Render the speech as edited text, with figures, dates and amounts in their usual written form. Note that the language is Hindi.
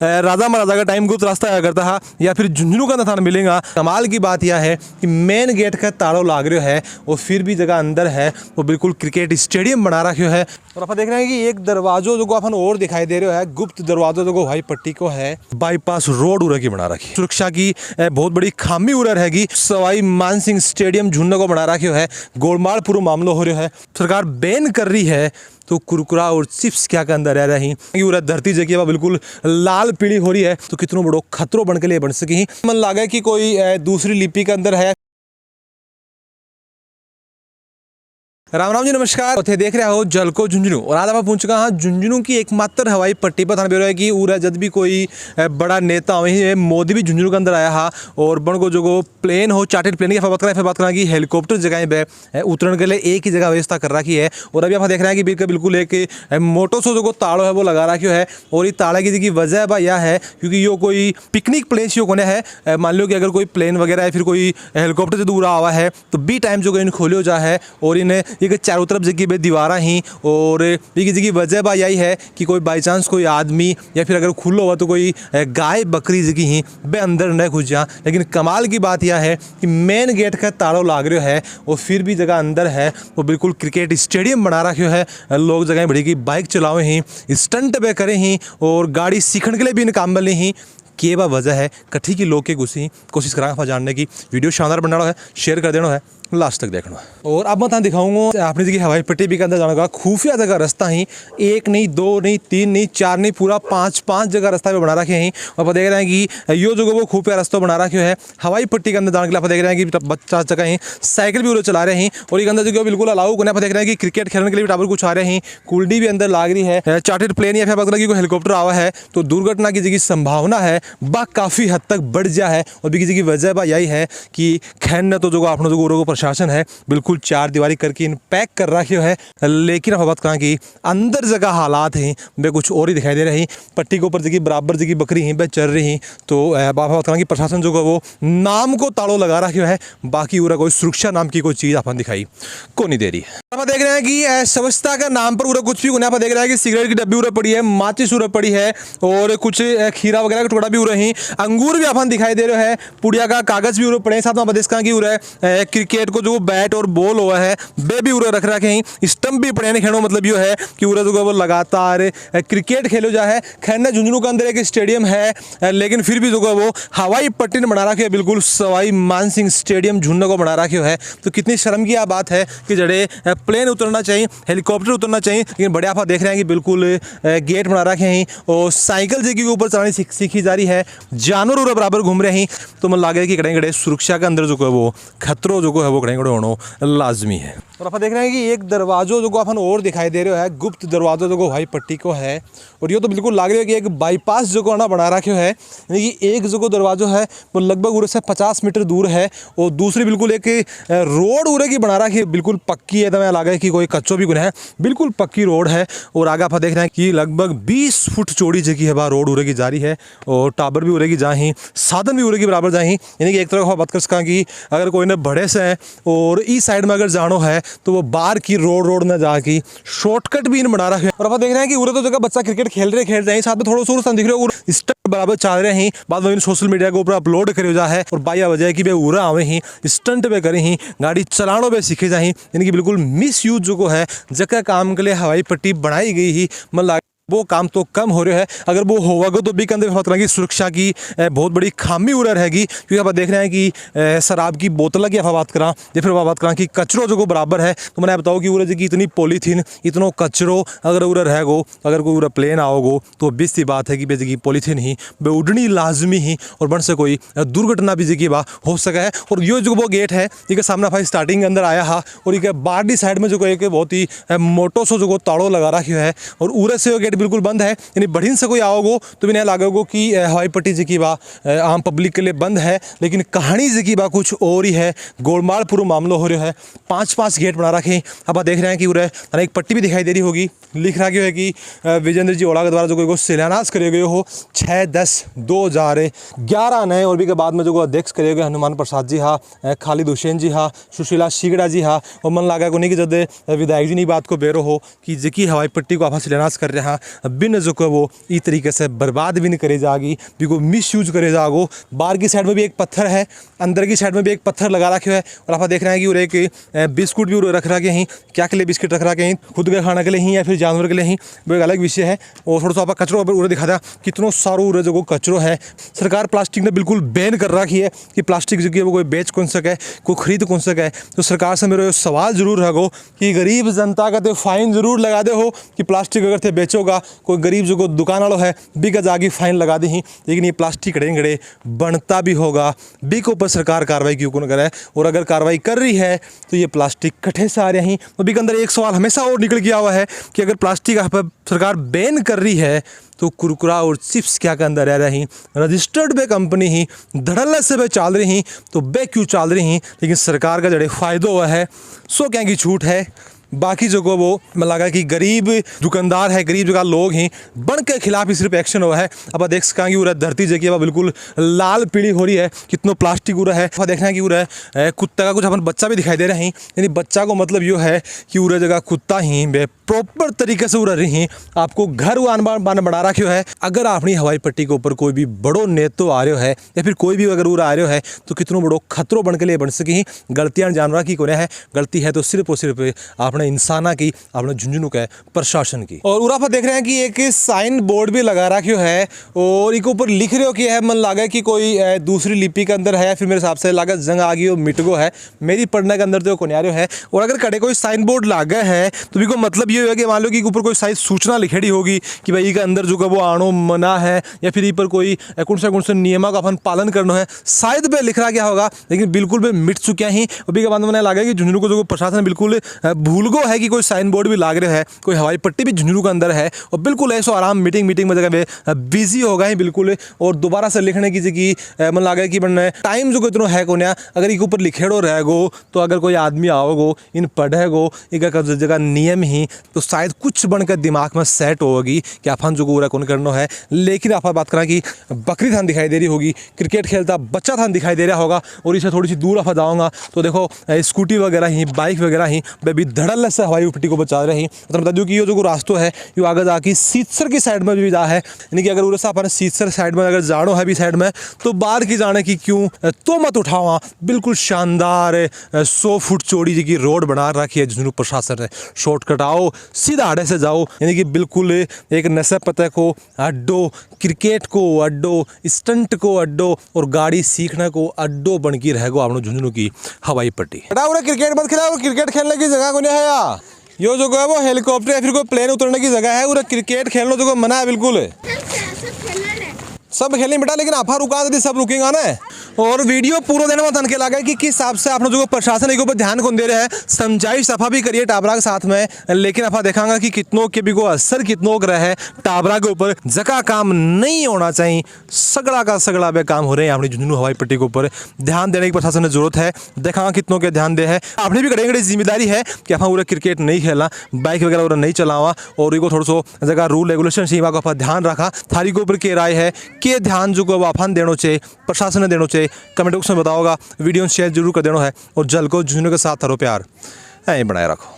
राजा महाराजा का टाइम गुप्त रास्ता आया करता था या फिर झुंझुनू का थाना मिलेगा। कमाल की बात यह है कि मेन गेट का तालो लाग रहा है और फिर भी जगह अंदर है वो बिल्कुल क्रिकेट स्टेडियम बना रखा है। और आप देख रहे हैं कि एक दरवाजो जो अपन और दिखाई दे रहा है, गुप्त दरवाजो जो भाई पट्टी को है बाईपास रोड उरा की बना रखी, सुरक्षा की बहुत बड़ी खामी उरा रहेगी। सवाई मानसिंह स्टेडियम झुंझुनू को बना रखा है, गोलमाल पूरा मामला हो रहा है। सरकार बैन कर रही है तो कुरकुरा और चिप्स क्या के अंदर रह रही पूरा धरती जगह बिल्कुल लाल पीली हो रही है तो कितनों बड़ो खतरों बन के लिए बन सकी। मन लगा कि कोई दूसरी लिपि के अंदर है। राम राम जी नमस्कार, थे देख रहे हो जलको झुंझुनू और आज आप पहुंच चुका हाँ झुंझुनू की एकमात्र हवाई पट्टी पर थाना है कि उरा जब भी कोई बड़ा नेता वही मोदी भी झुंझुनू के अंदर आया हा और बन को जो प्लेन हो चार्टेड प्लेन की फिर बात करें कि हेलीकॉप्टर जगह पे उतरने के लिए एक ही जगह व्यवस्था कर रखी है। और अभी आप देख रहे हैं कि बिल्कुल एक मोटो सो जो ताड़ो है वो लगा रखी है और ये ताड़े की वजह बा यह है क्योंकि यो कोई पिकनिक प्लेस यो कोने है। मान लो कि अगर कोई प्लेन वगैरह है फिर कोई हेलीकॉप्टर से दूर आवा है तो बी टाइम जो इन खोलियो जा है और इन्हें ये चारों तरफ जगह बे दीवारा ही और ये जगह वजह बा यही है कि कोई बाई चांस कोई आदमी या फिर अगर खुला हुआ तो कोई गाय बकरी जगह ही बे अंदर न घुस जा। लेकिन कमाल की बात यह है कि मेन गेट का तालो लाग रहा है और फिर भी जगह अंदर है वो बिल्कुल क्रिकेट स्टेडियम बना रखे है। लोग जगह बड़ी की बाइक चलावे ही, स्टंट पे करे ही और गाड़ी सीखने के लिए भी इन काम बने ही के बा वजह है कठी की लोग के घुसी कोशिश करा जानने की। वीडियो शानदार बनाना है, शेयर कर देना है, लास्ट तक देखना है। और अब मैं दिखाऊंगा अपनी जगह हवाई पट्टी भी के अंदर जाने का खुफिया जगह रास्ता ही, एक नहीं दो नहीं तीन नहीं चार नहीं पूरा पांच जगह रास्ता पे बना रखे हैं। और आप देख रहे हैं कि यो जो वो खुफिया रास्ता बना रखे है हवाई पट्टी के अंदर जाने के लिए। आप देख रहे हैं कि बच्चा जगह ही साइकिल भी वो चला रहे हैं और एक अंदर जो बिल्कुल अलाउ करना। आप देख रहे हैं कि क्रिकेट खेलने के लिए टावर कुछ आ रहे हैं, कुल्डी भी अंदर लाग रही है, चार्टेड प्लेन या फिर मतलब कोई हेलीकॉप्टर आवा है तो दुर्घटना की जगह संभावना है बा काफ़ी हद तक बढ़ जा है। और भी की वजह बा यही है कि खैन तो जो अपना जो प्रशासन है बिल्कुल चार दीवारी करके इन पैक कर रखे है। लेकिन अब बात करें कि अंदर जगह हालात हैं वे कुछ और ही दिखाई दे रहे हैं। पट्टी के ऊपर जगह बराबर जगह बकरी हैं वे चल रही हैं। तो बात करें कि प्रशासन जो वो नाम को ताड़ो लगा रखे है, बाकी पूरा कोई सुरक्षा नाम की कोई चीज़ अपन दिखाई को नहीं दे रही है। आप देख रहे हैं कि स्वच्छता का नाम पर पूरा कुछ भी होना। आप देख रहे हैं कि सिगरेट की डब्बी उरा पड़ी है, माचिस उरा पड़ी है और कुछ खीरा वगैरह का टुकड़ा भी उरा ही, अंगूर भी अपन दिखाई दे रहे हैं, पुड़िया का कागज भी उरा पड़े हैं। साथ में देश का कि उरा क्रिकेट को जो बैट और बॉल हुआ है बे भी उरा रख रखे हैं, स्टंप भी पड़े खेलो। मतलब ये है कि उरा जो वो लगातार क्रिकेट खेलो जा है। खैर न झुंझुनू के अंदर एक स्टेडियम है लेकिन फिर भी जो वो हवाई पट्टी ने बना रखे है, बिल्कुल सवाई मानसिंह स्टेडियम झुंझुनू को बना रखे है। तो कितनी शर्म की बात है कि जड़े प्लेन उतरना चाहिए, हेलीकॉप्टर उतरना चाहिए, लेकिन बड़े आप देख रहे हैं कि बिल्कुल गेट बना रखे हैं और साइकिल जगह के ऊपर चलानी सीखी जा रही है, जानवर उरा बराबर घूम रहे हैं। तो मन लगे कि कड़े सुरक्षा के अंदर जो है वो खतरों जो है वो कड़े होना लाजमी है। और आप देख रहे हैं कि एक दरवाजो जो अपन और दिखाई दे रहा है, गुप्त दरवाजो जो हवाई पट्टी को है और ये तो बिल्कुल लग रहा है कि एक बाईपास जो ना बना रखे है। यानी कि एक जो दरवाजो है वो लगभग उरे से 50 मीटर दूर है और दूसरी बिल्कुल एक रोड उरे की बना रखी है, बिल्कुल पक्की है। तो मैं लगा कि कोई कच्चो भी गुना है, बिल्कुल पक्की रोड है। और आगे आप देख रहे हैं कि लगभग 20 फुट चौड़ी जगह है बाहर रोड उरे की जारी है और टावर भी उरे की जा ही, साधन भी उरे की बराबर जा ही। यानी कि एक तरह बात कर सका कि अगर कोई ने बड़े से है और इस साइड में अगर जानो है तो वो बाहर की रोड न जाके शॉर्टकट भी इन बना रखे हैं। और आप देख रहे हैं कि उरे तो जगह बच्चा क्रिकेट खेल रहे हैं, साथ में थोड़ा सा दिख रहे हैं स्टंट बराबर चल रहे हैं। बाद में सोशल मीडिया के ऊपर अपलोड करे जा है और बाया वजह की वे उरा आवे ही, स्टंट पे करे ही, गाड़ी चलानो पे सीखे जा ही। यानी कि बिल्कुल मिस यूज जो है जगह काम के लिए हवाई पट्टी बनाई गई ही, मतलब वो काम तो कम हो रहा है। अगर वो होगा तो भी कंधे बात करेंगे सुरक्षा की बहुत बड़ी खामी उरा रहेगी। क्योंकि आप देख रहे हैं कि शराब की बोतल की बात करा या फिर बात करा कि कचरो जो बराबर है। तो मैंने बताओ कि उरा की इतनी पॉलीथीन इतनो कचरो अगर उरा रहेगो, अगर कोई उरा प्लेन आओगो तो बीस सी बात है कि बेजगी पॉलीथीन ही बे उड़नी लाजमी ही और बन से कोई दुर्घटना भी जगह बा हो सका है। और ये जो वो गेट है ये सामने भाई स्टार्टिंग के अंदर आया हा और ये बाहरी साइड में जो एक बहुत ही मोटो सो जो ताड़ो लगा रखा है और उरे से गेट बिल्कुल बंद है। यानी बढ़िन से कोई आओगो तो भी नहीं लागोगो कि हवाई पट्टी जी बा आम पब्लिक के लिए बंद है, लेकिन कहानी जी बा कुछ और ही है। गोलमाल पूरा मामला हो रहा है, 5 गेट बना रखे हैं। अब आप देख रहे हैं कि उरे एक पट्टी भी दिखाई दे रही होगी, लिख रहा है कि विजेंद्र जी ओला के द्वारा जो कोई शिलान्यास करे गए हो 6/10/2011 ने और भी के बाद में जो अध्यक्ष करे गए हनुमान प्रसाद जी हा, खालिद हुसैन जी हा, सुशीला शिगड़ा जी हा। और मन लगा को नहीं कि जब विधायक जी ने बात को बेरो हो कि जी हवाई पट्टी को आप शिलान्यास कर रहे हैं बिन जो है वो इस तरीके से बर्बाद भी नहीं करे जाएगी, बिल्कुल मिस यूज करे जागो। बाहर की साइड में भी एक पत्थर है, अंदर की साइड में भी एक पत्थर लगा रखे है। और आप देख रहे हैं कि और एक बिस्कुट भी रख रखे हैं। क्या के लिए बिस्किट रख रखे हैं, खुद के खाने के लिए ही या फिर जानवर के लिए ही, वो एक अलग विषय है। और थोड़ा सा आप कचरो उरे दिखा था कितनों सारो जो कचरो है। सरकार प्लास्टिक ने बिल्कुल बैन कर रखी है कि प्लास्टिक जो वो कोई बेच कौन सके, कोई खरीद कौन सके। तो सरकार से मेरा सवाल जरूर है कि गरीब जनता का तो फाइन जरूर लगा दे हो कि प्लास्टिक अगर थे बेचोगा, कोई गरीब जो दुकान वालों है बिका जागी फाइन लगा दी ही। लेकिन ये प्लास्टिक कड़े बनता भी होगा, बिक ऊपर सरकार कार्रवाई क्यों कौन करे। और अगर कार्रवाई कर रही है तो ये प्लास्टिक कट्ठे से आ रहे हैं। तो बिक अंदर एक सवाल हमेशा और निकल गया हुआ है कि अगर प्लास्टिक सरकार बैन कर रही है तो कुरकुरा और चिप्स क्या के अंदर रह रही रजिस्टर्ड बे कंपनी ही धड़ल्ले से बे चाल रही, तो बे क्यों चाल रही। लेकिन सरकार का जड़े फायदो हुआ है सो क्या की छूट है। बाकी जो को वो मैं लगा कि गरीब दुकानदार है, गरीब जगह लोग हैं बन के खिलाफ ही सिर्फ एक्शन हुआ है। अब देख सकेंगे पूरा धरती जगह बिल्कुल लाल पीली हो रही है, कितनों प्लास्टिक उरा है। अब देखना है कि पूरा कुत्ता का कुछ अपन बच्चा भी दिखाई दे रहे हैं। यानी बच्चा को मतलब ये है कि पूरा जगह कुत्ता ही बे प्रॉपर तरीके से उड़ रही हैं। आपको घर बान बना रखे है। अगर अपनी हवाई पट्टी के ऊपर कोई भी बड़ो नेतो आ रहा है या फिर कोई भी अगर उड़ आ रहा है तो कितनों बड़ो खतरों बन के लिए बन सके। गलतियां जानवर की कोने है, गलती है तो सिर्फ और सिर्फ अपने इंसाना की, अपने झुंझुनू का प्रशासन की। और उरा पर देख रहे हैं कि एक साइन बोर्ड भी लगा रखे है और एक ऊपर लिख रहे हो कि है मन लगा कि कोई दूसरी लिपि के अंदर है, फिर मेरे हिसाब से लगा जंग आ गई मिटगो है। मेरी पढ़ने के अंदर तो कोन्यारो है। और अगर कड़े कोई साइन बोर्ड लागा है तो भी को मतलब ये होगा कि मान लो कि ऊपर कोई शायद सूचना लिखेड़ी होगी कि भाई के अंदर जो है वो आनो मना है या फिर पर कोई कौन से नियमों का अपन पालन करना है, शायद पे लिख रहा क्या होगा। लेकिन बिल्कुल भी मिट चुका ही। अभी के बाद मैंने लगा कि झुंझुनू को जो प्रशासन बिल्कुल भूल गो है कि कोई साइन बोर्ड भी लाग रहा है, कोई हवाई पट्टी भी झुंझुनू के अंदर है। और बिल्कुल ऐसा आराम मीटिंग में जगह बिजी हो गए बिल्कुल। और दोबारा से लिखने की जगह मन लगा कि बनना टाइम जो इतना है कोन्या अगर एक ऊपर लिखेड़ो रहेगो तो अगर कोई आदमी आओगो इन पढ़ेगो एक जगह नियम ही तो शायद कुछ बनकर दिमाग में सेट होगी कि अपन जो पूरा कौन करना है। लेकिन आप बात करें कि बकरी थान दिखाई दे रही होगी, क्रिकेट खेलता बच्चा थान दिखाई दे रहा होगा। और इसे थोड़ी सी दूर आप जाऊँगा तो देखो स्कूटी वगैरह ही, बाइक वगैरह ही भी धड़ल्ले से हवाई पट्टी को बचा रही। तो बता दूँ कि ये जो रास्ता है ये आगे जाके सीतसर की साइड में भी जा है। यानी कि अगर उरे से अपन सीतसर साइड में अगर जानो है भी साइड में तो बाहर की जाने की क्यों तो मत उठावा। बिल्कुल शानदार 100 फुट चौड़ी जी की रोड बना रखी है झुंझुनू प्रशासन ने। शॉर्टकट आओ, सीधा आड़े से जाओ। यानी कि बिल्कुल एक नशे पते को अड्डो, क्रिकेट को अड्डो, स्टंट को अड्डो और गाड़ी सीखने को अड्डो बन की रहेगो आपनो झुंझुनू की हवाई पट्टी। क्रिकेट मत खिलाओ, क्रिकेट खेलने की जगह को नहीं है यार। यो जो है वो हेलीकॉप्टर या फिर कोई प्लेन उतरने की जगह है। पूरा क्रिकेट खेलना जो मना है बिल्कुल। सब खेलें बेटा, लेकिन आफा रुका दे सब रुकेगा ना। और वीडियो पूरा देने में तनके लगा कि किस हिसाब से आपने जो प्रशासन के ऊपर ध्यान कौन दे रहे हैं, समझाई सफा भी करिए टाबरा के साथ में। लेकिन आप देखांगा कि कितनों के भी को असर कितनों का है टाबरा के ऊपर। जगह काम नहीं होना चाहिए, सगड़ा का सगड़ा बे काम हो रहे हैं अपनी झुंझुनू हवाई पट्टी के ऊपर। ध्यान देने की प्रशासन ने जरूरत है। देखांगा कितनों के ध्यान दे है। आपने भी कड़े जिम्मेदारी है कि आप पूरा क्रिकेट नहीं खेलना, बाइक वगैरह नहीं चलावा। और इनको थोड़ा सा जगह रूल रेगुलेशन सीमा का ध्यान रखा। थारी के ऊपर के राय है कि ध्यान जो है अपन देना चाहिए, प्रशासन ने देना चाहिए। कमेंट बॉक्स में बताओगा, वीडियो शेयर जरूर कर देना है। और जल को झुंझुनू के साथ थारो प्यार ऐ बनाए रखो।